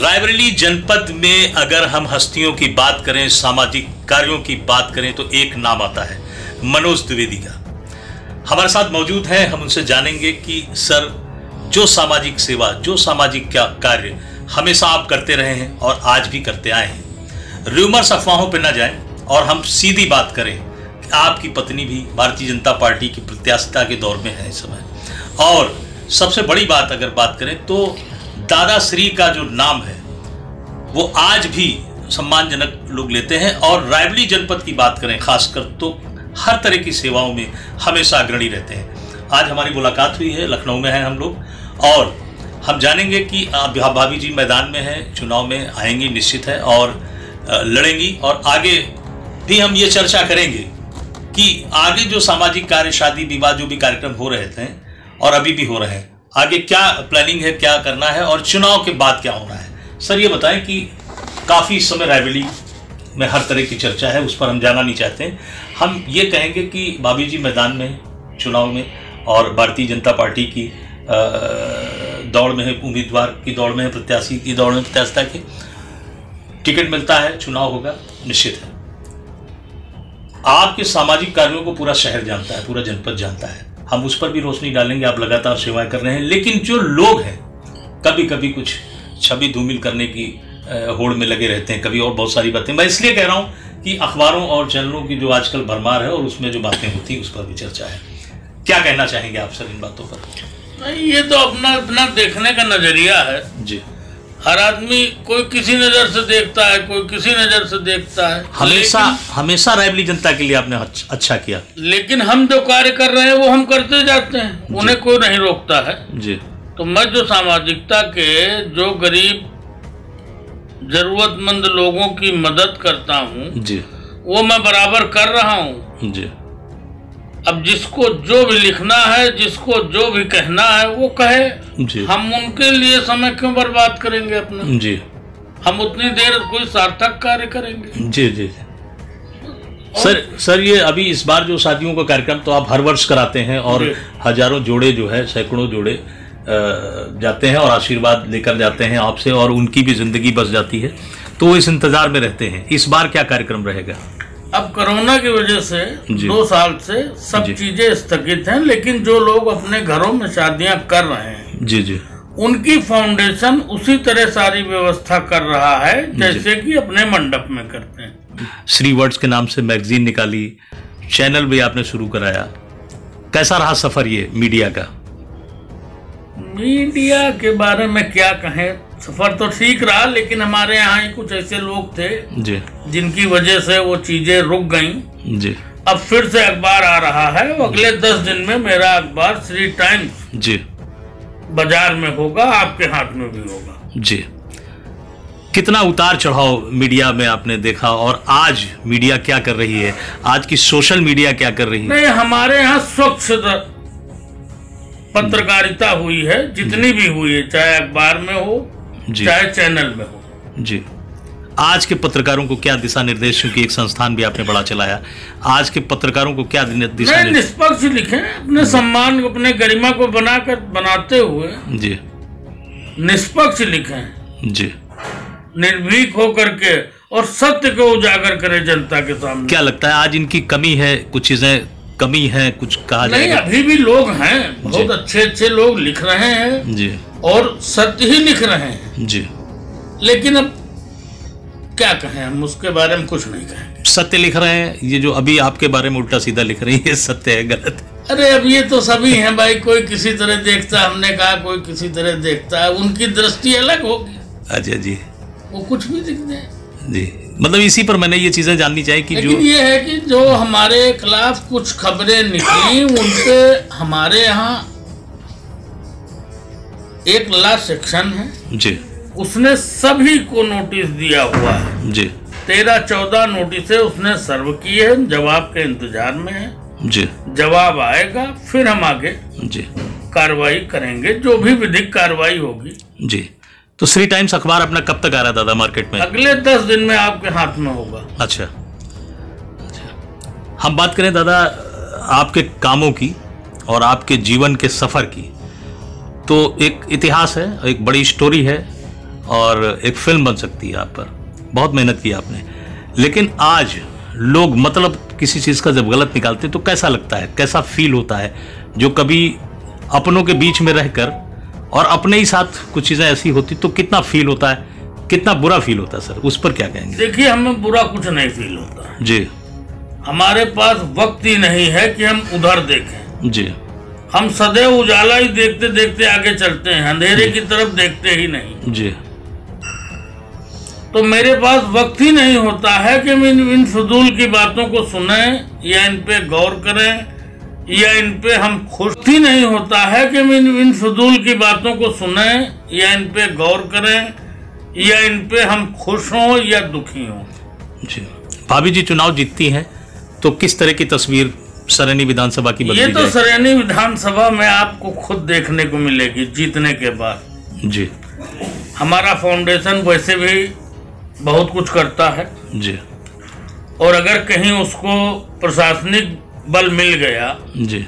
रायबरेली जनपद में अगर हम हस्तियों की बात करें, सामाजिक कार्यों की बात करें, तो एक नाम आता है, मनोज द्विवेदी का। हमारे साथ मौजूद हैं, हम उनसे जानेंगे कि सर, जो सामाजिक सेवा, जो सामाजिक कार्य हमेशा आप करते रहे हैं और आज भी करते आए हैं, रूमर्स, अफवाहों पर न जाएं और हम सीधी बात करें कि आपकी पत्नी भी भारतीय जनता पार्टी की प्रत्याशिता के दौर में है इस समय। और सबसे बड़ी बात अगर बात करें तो दादाश्री का जो नाम है वो आज भी सम्मानजनक लोग लेते हैं, और रायबरेली जनपद की बात करें खासकर तो हर तरह की सेवाओं में हमेशा अग्रणी रहते हैं। आज हमारी मुलाकात हुई है, लखनऊ में हैं हम लोग, और हम जानेंगे कि भाभी जी मैदान में हैं, चुनाव में आएंगी निश्चित है और लड़ेंगी, और आगे भी हम ये चर्चा करेंगे कि आगे जो सामाजिक कार्य, शादी विवाह, जो भी कार्यक्रम हो रहे थे और अभी भी हो रहे हैं, आगे क्या प्लानिंग है, क्या करना है और चुनाव के बाद क्या होना है। सर ये बताएं कि काफ़ी इस समय रायबरेली में हर तरह की चर्चा है, उस पर हम जाना नहीं चाहते हैं। हम ये कहेंगे कि भाभी जी मैदान में चुनाव में और भारतीय जनता पार्टी की दौड़ में है, उम्मीदवार की दौड़ में है, प्रत्याशी की दौड़ में, प्रत्याशिता की टिकट मिलता है, चुनाव होगा निश्चित है। आपके सामाजिक कार्यों को पूरा शहर जानता है, पूरा जनपद जानता है, हम उस पर भी रोशनी डालेंगे। आप लगातार सेवाएं कर रहे हैं, लेकिन जो लोग हैं कभी कभी कुछ छवि धूमिल करने की होड़ में लगे रहते हैं, कभी और बहुत सारी बातें। मैं इसलिए कह रहा हूं कि अखबारों और चैनलों की जो आजकल भरमार है और उसमें जो बातें होती हैं उस पर भी चर्चा है। क्या कहना चाहेंगे आप सर इन बातों पर? ये तो अपना अपना देखने का नजरिया है जी। हर आदमी कोई किसी नजर से देखता है, कोई किसी नजर से देखता है। हमेशा रायबरेली जनता के लिए आपने अच्छा किया, लेकिन हम जो कार्य कर रहे हैं वो हम करते जाते हैं, उन्हें कोई नहीं रोकता है जी। तो मैं जो सामाजिकता के, जो गरीब जरूरतमंद लोगों की मदद करता हूँ जी, वो मैं बराबर कर रहा हूँ जी। अब जिसको जो भी लिखना है, जिसको जो भी कहना है वो कहे जी। हम उनके लिए समय क्यों बर्बाद करेंगे अपना जी। हम उतनी देर कोई सार्थक कार्य करेंगे जी जी। सर ये अभी इस बार जो शादियों का कार्यक्रम तो आप हर वर्ष कराते हैं और हजारों जोड़े जो है, सैकड़ों जोड़े जाते हैं और आशीर्वाद लेकर जाते हैं आपसे, और उनकी भी जिंदगी बस जाती है, तो इस इंतजार में रहते हैं। इस बार क्या कार्यक्रम रहेगा? अब कोरोना की वजह से 2 साल से सब चीजें स्थगित हैं, लेकिन जो लोग अपने घरों में शादियां कर रहे हैं जी जी, उनकी फाउंडेशन उसी तरह सारी व्यवस्था कर रहा है जैसे कि अपने मंडप में करते हैं। श्री वर्ड्स के नाम से मैगजीन निकाली, चैनल भी आपने शुरू कराया, कैसा रहा सफर ये मीडिया का? मीडिया के बारे में क्या कहें, सफर तो ठीक रहा, लेकिन हमारे यहाँ ही कुछ ऐसे लोग थे जी जिनकी वजह से वो चीजें रुक गईं जी। अब फिर से अखबार आ रहा है, अगले 10 दिन में मेरा अखबार श्री टाइम्स जी बाजार में होगा, आपके हाथ में भी होगा जी। कितना उतार चढ़ाव मीडिया में आपने देखा, और आज मीडिया क्या कर रही है, आज की सोशल मीडिया क्या कर रही है? नहीं, हमारे यहाँ स्वच्छ पत्रकारिता हुई है, जितनी भी हुई है, चाहे अखबार में हो चाहे चैनल में हो जी। आज के पत्रकारों को क्या दिशा निर्देश, क्योंकि एक संस्थान भी आपने बड़ा चलाया, आज के पत्रकारों को क्या दिशा निर्देश? निष्पक्ष लिखें, अपने सम्मान को, अपने गरिमा को बनाते हुए जी, निष्पक्ष लिखें जी, निर्भीक होकर के, और सत्य को उजागर करें जनता के सामने। क्या लगता है आज इनकी कमी है, कुछ चीजें कमी है, कुछ कहा नहीं? अभी भी लोग हैं, बहुत अच्छे लोग लिख रहे हैं जी, और सत्य ही लिख रहे हैं जी, लेकिन अब क्या कहें, हम उसके बारे में कुछ नहीं कहेंगे। सत्य लिख रहे हैं, ये जो अभी आपके बारे में उल्टा सीधा लिख रही है, सत्य है गलत है? अरे अब ये तो सभी हैं भाई, कोई किसी तरह देखता है, हमने कहा कोई किसी तरह देखता है, उनकी दृष्टि अलग होगी। अच्छा जी, वो कुछ भी लिख दे जी। मतलब इसी पर मैंने ये चीजें जाननी चाहिए कि लेकिन ये है कि जो हमारे खिलाफ कुछ खबरें निकली, उनपे हमारे यहाँ एक ला सेक्शन है जी, उसने सभी को नोटिस दिया हुआ है जी। 13-14 नोटिस उसने सर्व किए हैं, जवाब के इंतजार में है जी। जवाब आएगा फिर हम आगे जी कार्रवाई करेंगे, जो भी विधिक कार्रवाई होगी जी। तो श्री टाइम्स अखबार अपना कब तक आ रहा है दादा मार्केट में? अगले 10 दिन में आपके हाथ में होगा। अच्छा, हम बात करें दादा आपके कामों की और आपके जीवन के सफर की, तो एक इतिहास है, एक बड़ी स्टोरी है, और एक फिल्म बन सकती है आप पर, बहुत मेहनत की आपने। लेकिन आज लोग मतलब किसी चीज़ का जब गलत निकालते तो कैसा लगता है, कैसा फील होता है? जो कभी अपनों के बीच में रहकर और अपने ही साथ कुछ चीज़ें ऐसी होती तो कितना फील होता है, कितना बुरा फील होता है सर, उस पर क्या कहेंगे? देखिए, हमें बुरा कुछ नहीं फील होता जी। हमारे पास वक्त ही नहीं है कि हम उधर देखें जी। हम सदैव उजाला ही देखते देखते आगे चलते हैं, अंधेरे की तरफ देखते ही नहीं जी। तो मेरे पास वक्त ही नहीं होता है कि हम इन फजूल की बातों को सुनें या इन पे गौर करें या इन पे हम खुश ही नहीं होता है कि हम इन फजूल की बातों को सुनें या इन पे गौर करें या इन पे हम खुश हों या दुखी हों। जी। भाभी जी चुनाव जीतती हैं तो किस तरह की तस्वीर सरेनी विधानसभा की बदली ये तो जाएगी? सरेनी विधानसभा में आपको खुद देखने को मिलेगी जीतने के बाद। जी। हमारा फाउंडेशन वैसे भी बहुत कुछ करता है जी। और अगर कहीं उसको प्रशासनिक बल मिल गया जी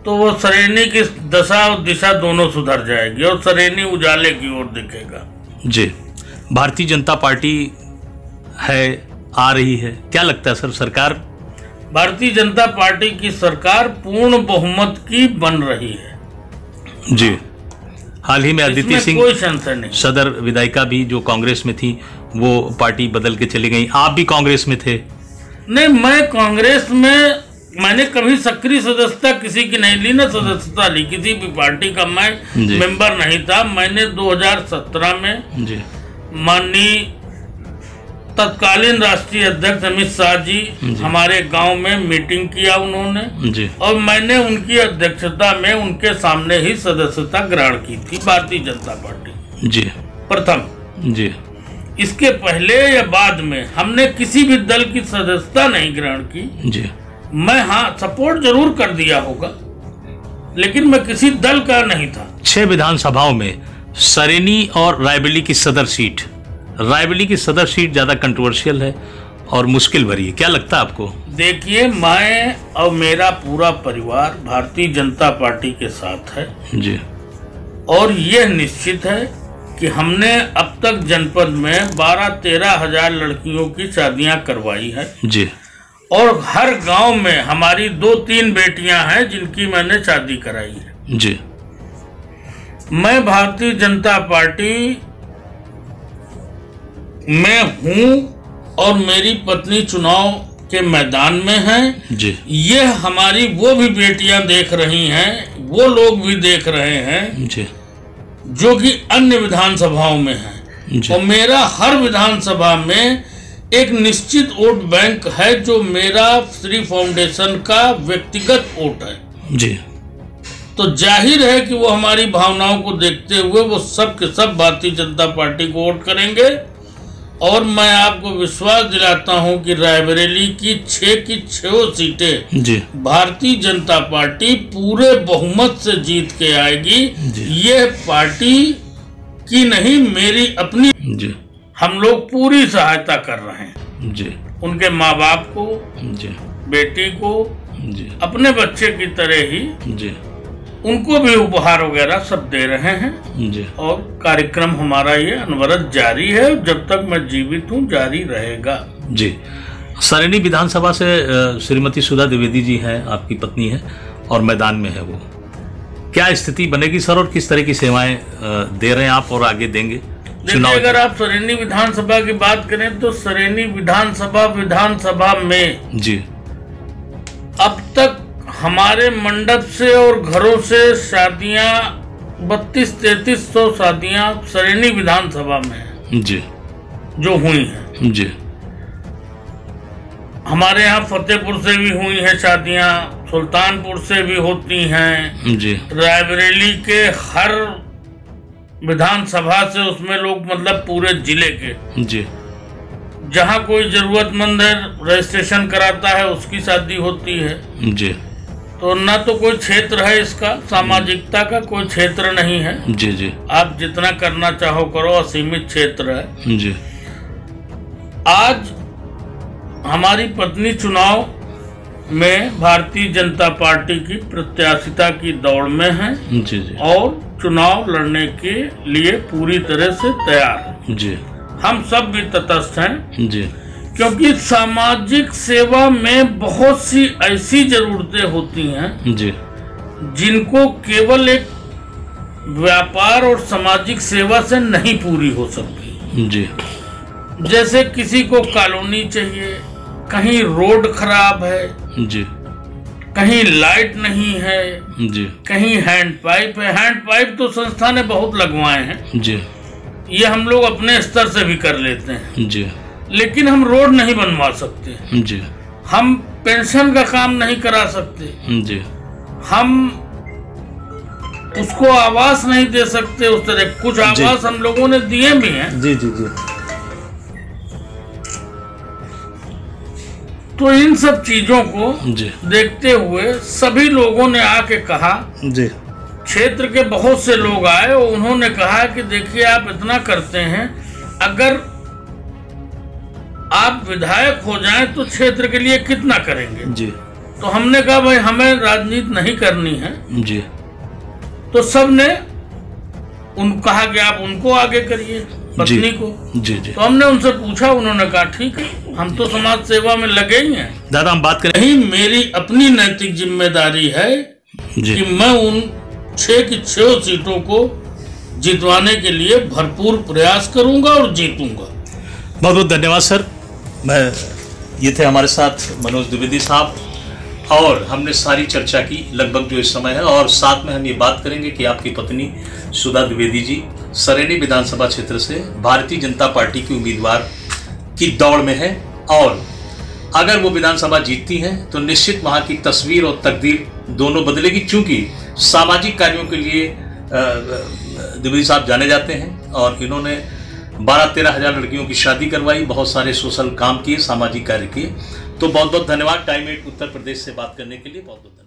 तो वो सरेनी की दशा और दिशा दोनों सुधर जाएगी और सरेनी उजाले की ओर दिखेगा। जी। भारतीय जनता पार्टी है, आ रही है, क्या लगता है सर सरकार? भारतीय जनता पार्टी की सरकार पूर्ण बहुमत की बन रही है। जी। हाल ही में अदिति सिंह कोई संशय नहीं, सदर विधायिका भी जो कांग्रेस में थी वो पार्टी बदल के चली गई। आप भी कांग्रेस में थे? नहीं, मैं कांग्रेस में मैंने कभी सक्रिय सदस्यता किसी की नहीं ली, ना सदस्यता ली किसी भी पार्टी का। मैं मेंबर नहीं था। मैंने 2017 में जी माननीय तत्कालीन राष्ट्रीय अध्यक्ष अमित शाह जी हमारे गांव में मीटिंग किया उन्होंने जी, और मैंने उनकी अध्यक्षता में उनके सामने ही सदस्यता ग्रहण की थी भारतीय जनता पार्टी जी प्रथम जी। इसके पहले या बाद में हमने किसी भी दल की सदस्यता नहीं ग्रहण की जी। मैं हाँ सपोर्ट जरूर कर दिया होगा लेकिन मैं किसी दल का नहीं था। 6 विधानसभाओं में सरेनी और रायबरेली की सदर सीट, रायबरेली की सदर सीट ज्यादा कंट्रोवर्शियल है और मुश्किल भरी है, क्या लगता है आपको? देखिए, मैं और मेरा पूरा परिवार भारतीय जनता पार्टी के साथ है जी, और यह निश्चित है कि हमने अब तक जनपद में 12-13 हजार लड़कियों की शादियां करवाई है जी, और हर गांव में हमारी 2-3 बेटियां हैं जिनकी मैंने शादी कराई है जी। मैं भारतीय जनता पार्टी में हूं और मेरी पत्नी चुनाव के मैदान में है जी। ये हमारी वो भी बेटियां देख रही हैं, वो लोग भी देख रहे हैं जी जो कि अन्य विधानसभाओं में हैं जी। और मेरा हर विधानसभा में एक निश्चित वोट बैंक है जो मेरा श्री फाउंडेशन का व्यक्तिगत वोट है जी। तो जाहिर है कि वो हमारी भावनाओं को देखते हुए वो सब के सब भारतीय जनता पार्टी को वोट करेंगे और मैं आपको विश्वास दिलाता हूं कि रायबरेली की 6 की 6 सीटें जी भारतीय जनता पार्टी पूरे बहुमत से जीत के आएगी। यह पार्टी की नहीं, मेरी अपनी जी। हम लोग पूरी सहायता कर रहे हैं जी उनके माँ बाप को, जी बेटी को जी अपने बच्चे की तरह ही जी उनको भी उपहार वगैरह सब दे रहे हैं जी। और कार्यक्रम हमारा ये अनवरत जारी है, जब तक मैं जीवित हूँ जारी रहेगा। जी। सरेनी विधानसभा से श्रीमती सुधा द्विवेदी जी हैं, आपकी पत्नी है और मैदान में है वो, क्या स्थिति बनेगी सर और किस तरह की सेवाएं दे रहे हैं आप और आगे देंगे? देखिए, अगर आप सरेनी विधानसभा की बात करें तो सरेनी विधानसभा में जी अब तक हमारे मंडप से और घरों से शादियां 3200-3300 शादियां सरेनी विधानसभा में जी जो हुई हैं। जी। हमारे यहाँ फतेहपुर से भी हुई हैं शादियां, सुल्तानपुर से भी होती हैं जी। रायबरेली के हर विधानसभा से उसमें लोग मतलब पूरे जिले के जी जहाँ कोई जरूरतमंद है रजिस्ट्रेशन कराता है उसकी शादी होती है। जी। तो न तो कोई क्षेत्र है इसका, सामाजिकता का कोई क्षेत्र नहीं है। जी जी। आप जितना करना चाहो करो, असीमित क्षेत्र है जी। आज हमारी पत्नी चुनाव में भारतीय जनता पार्टी की प्रत्याशिता की दौड़ में है जी जी। और चुनाव लड़ने के लिए पूरी तरह से तैयार हैं जी। हम सब भी तटस्थ हैं जी, क्योंकि सामाजिक सेवा में बहुत सी ऐसी जरूरतें होती हैं जी, जिनको केवल एक व्यापार और सामाजिक सेवा से नहीं पूरी हो सकती जी, जैसे किसी को कॉलोनी चाहिए, कहीं रोड खराब है जी, कहीं लाइट नहीं है, जी, कहीं हैंड पाइप है। हैंड पाइप तो संस्था ने बहुत लगवाए हैं जी, ये हम लोग अपने स्तर से भी कर लेते हैं, जी, लेकिन हम रोड नहीं बनवा सकते, जी, हम पेंशन का काम नहीं करा सकते, जी, हम उसको आवास नहीं दे सकते उस तरह। कुछ आवास हम लोगों ने दिए भी हैं। जी, जी, जी, तो इन सब चीजों को जी, देखते हुए सभी लोगों ने आके कहा, जी, क्षेत्र के बहुत से लोग आए और उन्होंने कहा कि देखिए आप इतना करते हैं, अगर आप विधायक हो जाएं तो क्षेत्र के लिए कितना करेंगे। जी, तो हमने कहा भाई हमें राजनीति नहीं करनी है। जी, तो सब ने कहा कि आप उनको आगे करिए, पत्नी को। जी, जी। तो हमने उनसे पूछा, उन्होंने कहा ठीक है, हम तो समाज सेवा में लगे ही हैं। दादा हम बात करें, नहीं, मेरी अपनी नैतिक जिम्मेदारी है जी, कि मैं उन 6 की 6 सीटों को जितवाने के लिए भरपूर प्रयास करूंगा और जीतूंगा। बहुत बहुत धन्यवाद सर। ये थे हमारे साथ मनोज द्विवेदी साहब और हमने सारी चर्चा की लगभग जो इस समय है, और साथ में हम ये बात करेंगे कि आपकी पत्नी सुधा द्विवेदी जी सरेनी विधानसभा क्षेत्र से भारतीय जनता पार्टी की उम्मीदवार की दौड़ में है, और अगर वो विधानसभा जीतती हैं तो निश्चित वहाँ की तस्वीर और तकदीर दोनों बदलेगी, क्योंकि सामाजिक कार्यों के लिए द्विवेदी साहब जाने जाते हैं और इन्होंने 12-13 हजार लड़कियों की शादी करवाई, बहुत सारे सोशल काम किए, सामाजिक कार्य किए। तो बहुत बहुत धन्यवाद टाइम 8 उत्तर प्रदेश से बात करने के लिए, बहुत बहुत धन्यवाद।